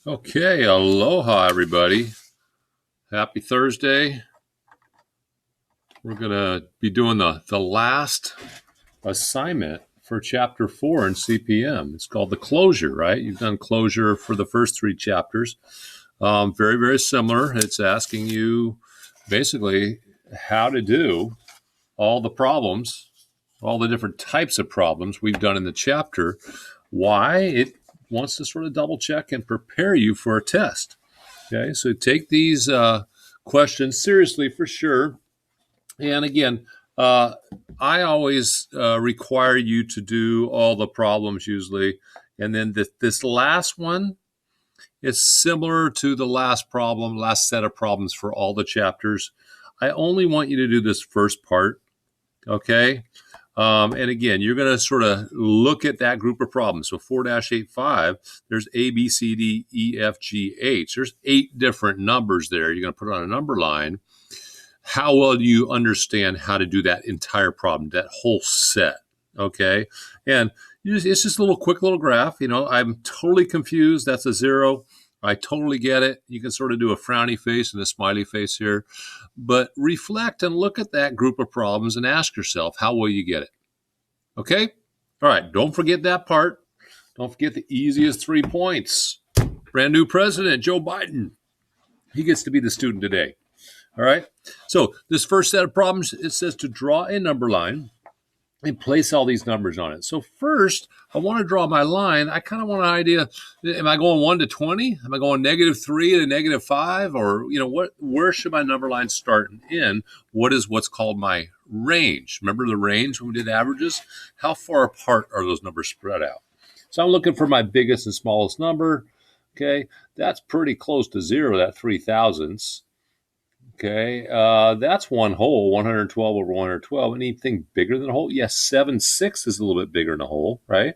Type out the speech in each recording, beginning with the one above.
Okay, aloha everybody. Happy Thursday. We're going to be doing the last assignment for Chapter 4 in CPM. It's called the closure, right? You've done closure for the first 3 chapters. Very, very similar. It's asking you basically how to do all the problems, all the different types of problems we've done in the chapter. Why? It wants to sort of double check and prepare you for a test. Okay, so take these questions seriously for sure. And again, I always require you to do all the problems usually. And then this last one is similar to the last set of problems for all the chapters. I only want you to do this first part, okay? And again, you're going to sort of look at that group of problems. So 4-85, there's A, B, C, D, E, F, G, H. There's 8 different numbers there. You're going to put it on a number line. How well do you understand how to do that entire problem, that whole set? Okay. And it's just a quick little graph. I'm totally confused. That's a 0. I totally get it. You can sort of do a frowny face and a smiley face here, but reflect and look at that group of problems and ask yourself, how will you get it? Okay? All right. Don't forget that part. Don't forget the easiest 3 points. Brand new president, Joe Biden. He gets to be the student today. All right. So this first set of problems, it says to draw a number line and place all these numbers on it. So first, I want to draw my line. I kind of want an idea, am I going 1 to 20? Am I going -3 to -5? Or, where should my number line start and end? What is what's called my range? Remember the range when we did averages? How far apart are those numbers spread out? So I'm looking for my biggest and smallest number. Okay, that's pretty close to 0, that 3 thousandths. Okay, that's one whole, 112 over 112. Anything bigger than a whole? Yes, 7/6 is a little bit bigger than a whole, right?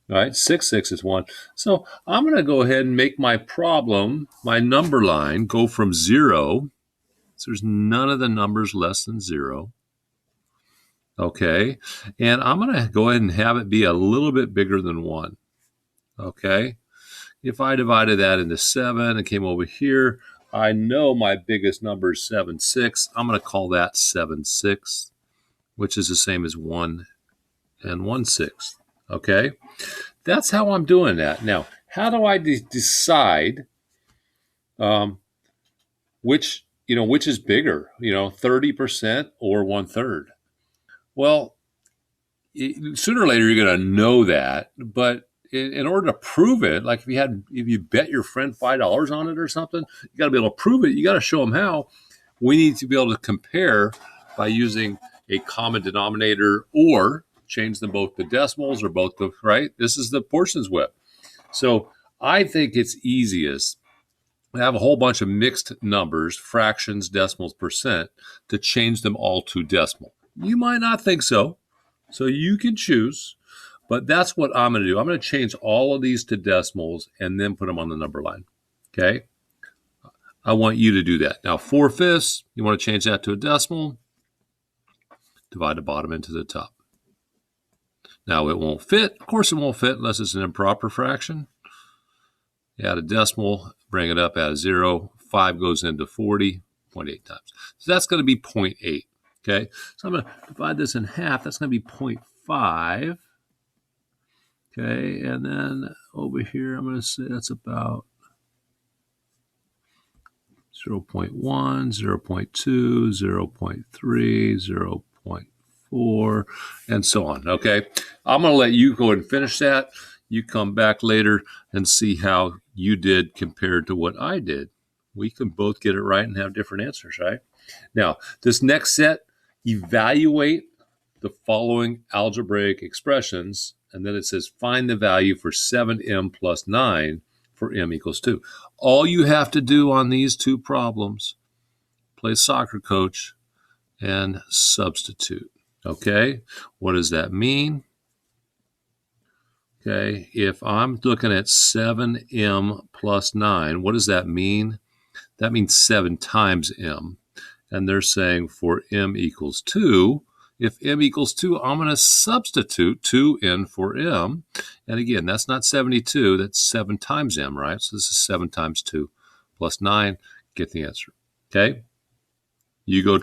All right, 6/6 is 1. So I'm going to go ahead and make my problem, my number line, go from 0. So there's none of the numbers less than 0. Okay, and I'm going to go ahead and have it be a little bit bigger than 1. Okay, if I divided that into 7 and came over here, I know my biggest number is 7/6. I'm going to call that 7/6, which is the same as 1 and 1/6. Okay, that's how I'm doing that. Now, how do I decide which is bigger? 30% or 1/3? Well, sooner or later you're going to know that, but in order to prove it, like if you bet your friend $5 on it or something, you got to be able to prove it. You got to show them how. We need to be able to compare by using a common denominator or change them both to decimals or both to, right? This is the portions whip. So I think it's easiest to have a whole bunch of mixed numbers, fractions, decimals, percent, to change them all to decimal. You might not think so. So you can choose. But that's what I'm going to do. I'm going to change all of these to decimals and then put them on the number line. Okay? I want you to do that. Now, 4/5, you want to change that to a decimal. Divide the bottom into the top. Now, it won't fit. Of course, it won't fit unless it's an improper fraction. Add a decimal, bring it up, add a 0. 5 goes into 40, 0.8 times. So that's going to be 0.8. Okay? So I'm going to divide this in half. That's going to be 0.5. Okay, and then over here, I'm going to say that's about 0.1, 0.2, 0.3, 0.4, and so on. Okay, I'm going to let you go ahead and finish that. You come back later and see how you did compared to what I did. We can both get it right and have different answers, right? Now, this next set, evaluate the following algebraic expressions. And then it says, find the value for 7m plus 9 for m equals 2. All you have to do on these 2 problems, play soccer coach and substitute. Okay, what does that mean? Okay, if I'm looking at 7m plus 9, what does that mean? That means 7 times m. And they're saying for m equals 2, if m equals 2, I'm going to substitute 2 in for m. And again, that's not 72. That's 7 times m, right? So this is 7 times 2 plus 9. Get the answer. Okay? You go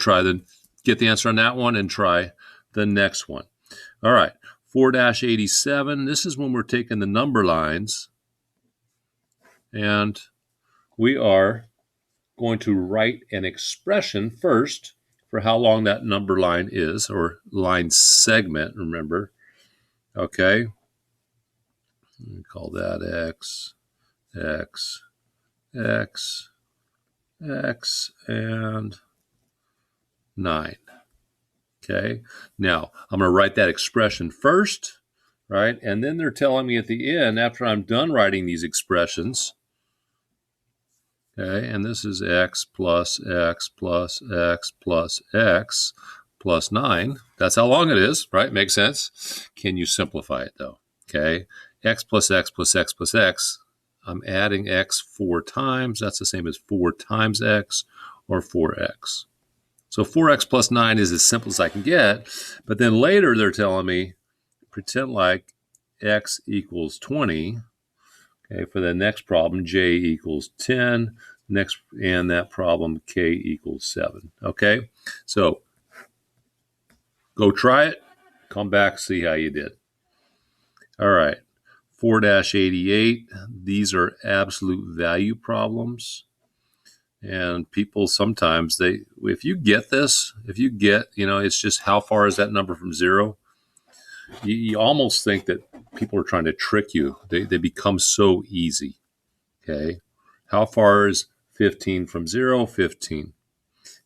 get the answer on that one and try the next one. All right. 4-87. This is when we're taking the number lines and we are going to write an expression first for how long that number line is, or line segment, remember. Okay. We call that x, x, x, x, and 9. Okay. Now, I'm going to write that expression first, right? And then they're telling me at the end, after I'm done writing these expressions, okay, and this is x plus x plus x plus x plus 9. That's how long it is, right? Makes sense. Can you simplify it, though? Okay, x plus x plus x plus x. I'm adding x 4 times. That's the same as 4 times x, or 4x. So 4x plus 9 is as simple as I can get. But then later they're telling me, pretend like x equals 20. Okay, for the next problem, j equals 10. Next, and that problem, k equals 7. Okay, so go try it. Come back, see how you did. All right, 4-88. These are absolute value problems. And people sometimes, if you get this, it's just how far is that number from 0? You almost think that people are trying to trick you. They become so easy. Okay. How far is 15 from 0? 15.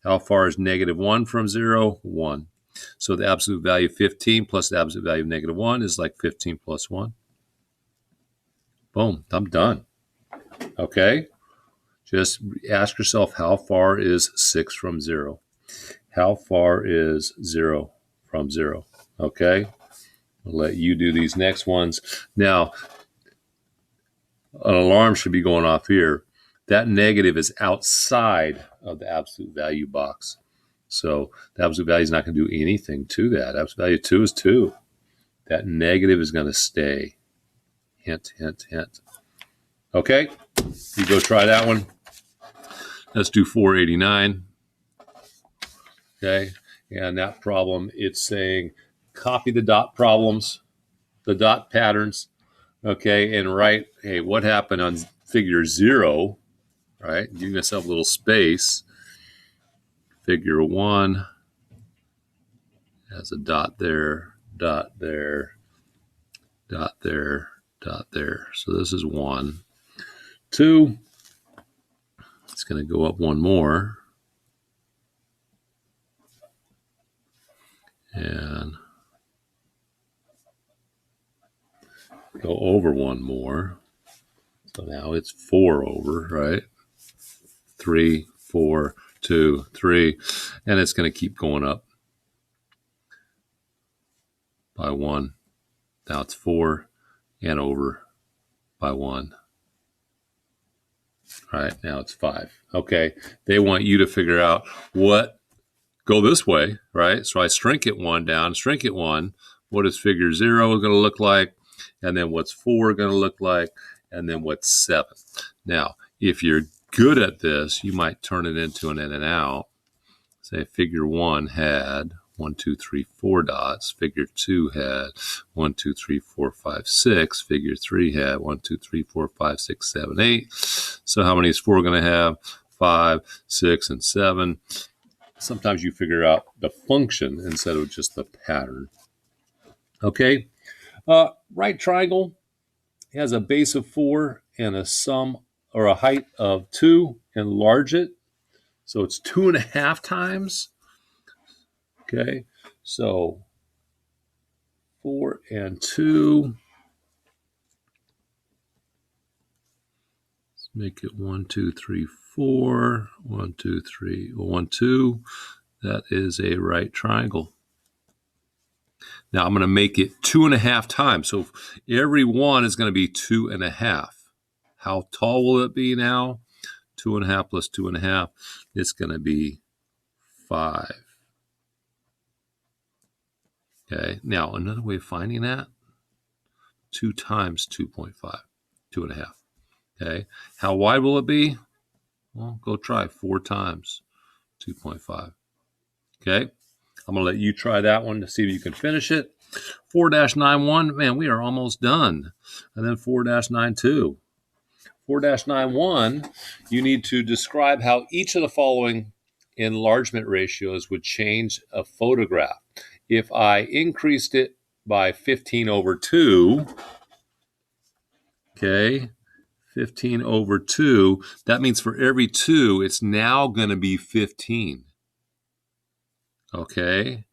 How far is -1 from 0? 1. So the absolute value of 15 plus the absolute value of -1 is like 15 plus 1. Boom. I'm done. Okay. Just ask yourself, how far is 6 from 0? How far is 0 from 0? Okay. I'll let you do these next ones. Now, an alarm should be going off here. That negative is outside of the absolute value box. So the absolute value is not going to do anything to that. Absolute value 2 is 2. That negative is going to stay. Hint, hint, hint. Okay, you go try that one. Let's do 489. Okay, and that problem, it's saying copy the dot problems, the dot patterns, okay, and write, hey, what happened on figure 0, right? Give yourself a little space. Figure 1 has a dot there, dot there, dot there, dot there. So this is 1. 2, it's going to go up 1 more. And go over 1 more. So now it's 4 over, right? 3, 4, 2, 3. And it's going to keep going up by 1. Now it's 4 and over by 1. All right, now it's 5. Okay, they want you to figure out go this way, right? So I shrink it 1 down, shrink it 1. What is figure 0 going to look like? And then what's 4 going to look like? And then what's 7? Now, if you're good at this, you might turn it into an in and out. Say figure 1 had 1, 2, 3, 4 dots. Figure 2 had 1, 2, 3, 4, 5, 6. Figure 3 had 1, 2, 3, 4, 5, 6, 7, 8. So how many is 4 going to have? 5, 6, and 7. Sometimes you figure out the function instead of just the pattern. Okay. Right triangle has a base of 4 and a sum or a height of 2. Enlarge it. So it's 2.5 times. Okay. So 4 and 2. Let's make it 1, 2, 3, 4. 1, 2, 3, 1, 2. That is a right triangle. Now I'm going to make it 2.5 times. So every one is going to be 2.5. How tall will it be now? 2.5 plus 2.5. It's going to be 5. Okay, now another way of finding that, 2 times 2.5, 2.5. Okay, how wide will it be? Well, go try 4 times 2.5. Okay, I'm going to let you try that one to see if you can finish it. 4-91, man, we are almost done. And then 4-92. 4-91, you need to describe how each of the following enlargement ratios would change a photograph. If I increased it by 15/2, okay, 15/2, that means for every 2, it's now going to be 15. Okay,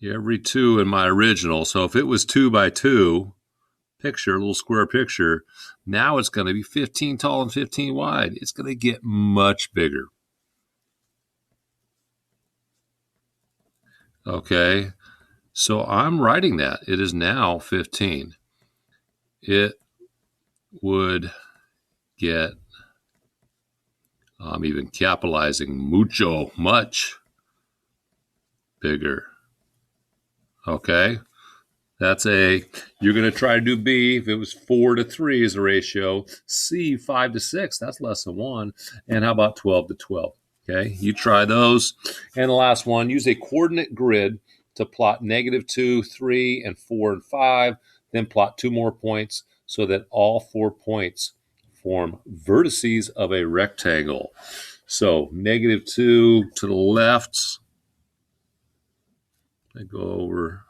every 2 in my original. So if it was 2x2 picture, a little square picture, now it's going to be 15 tall and 15 wide. It's going to get much bigger. Okay, so I'm writing that. It is now 15. It would get, I'm even capitalizing, much bigger. Okay, that's A. You're going to try to do B. If it was 4-3 is the ratio. C, 5-6, that's less than 1. And how about 12-12? Okay, you try those. And the last one, use a coordinate grid to plot -2, 3, and 4 and 5. Then plot 2 more points so that all 4 points form vertices of a rectangle. So -2 to the left. I go over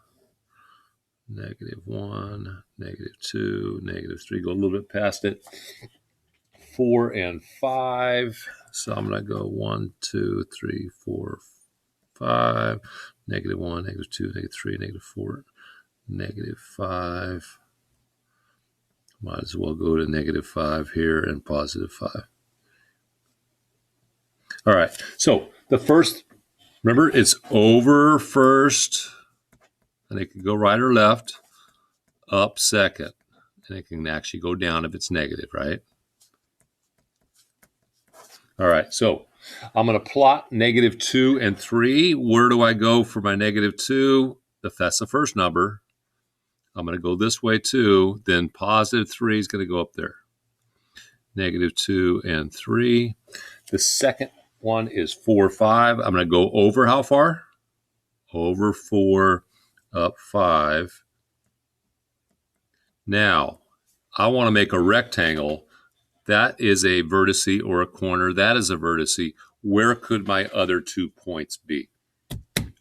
-1, -2, -3, go a little bit past it. 4 and 5. So I'm going to go 1, 2, 3, 4, 5, -1, -2, -3, -4, -5. Might as well go to -5 here and +5. All right. So the first, remember, it's over first, and it can go right or left, up second, and it can actually go down if it's negative, right? All right, so I'm going to plot -2 and 3. Where do I go for my -2? If that's the first number, I'm going to go this way too. Then +3 is going to go up there. -2 and 3. The second one is 4, 5. I'm going to go over how far? Over 4, up 5. Now, I want to make a rectangle. That is a vertice or a corner. That is a vertice. Where could my other 2 points be?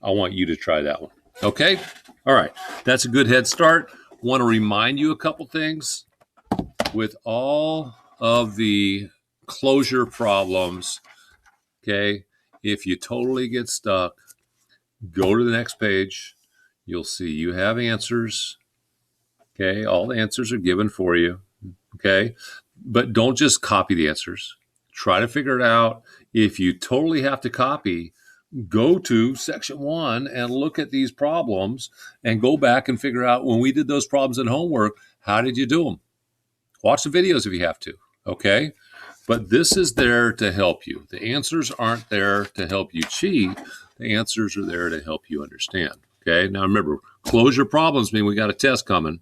I want you to try that one. Okay? All right. That's a good head start. Want to remind you a couple things. With all of the closure problems, okay, if you totally get stuck, go to the next page. You'll see you have answers. Okay? All the answers are given for you. Okay? But don't just copy the answers. Try to figure it out. If you totally have to copy, go to section 1 and look at these problems and go back and figure out, when we did those problems in homework, how did you do them? Watch the videos if you have to, okay? But this is there to help you. The answers aren't there to help you cheat. The answers are there to help you understand, okay? Now remember, closure problems mean we got a test coming,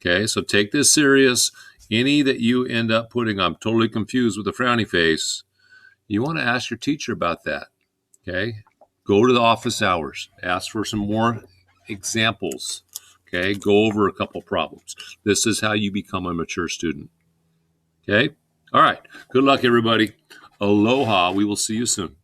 okay? So take this serious. Any that you end up putting, I'm totally confused with a frowny face, you want to ask your teacher about that, okay? Go to the office hours. Ask for some more examples, okay? Go over a couple problems. This is how you become a mature student, okay? All right. Good luck, everybody. Aloha. We will see you soon.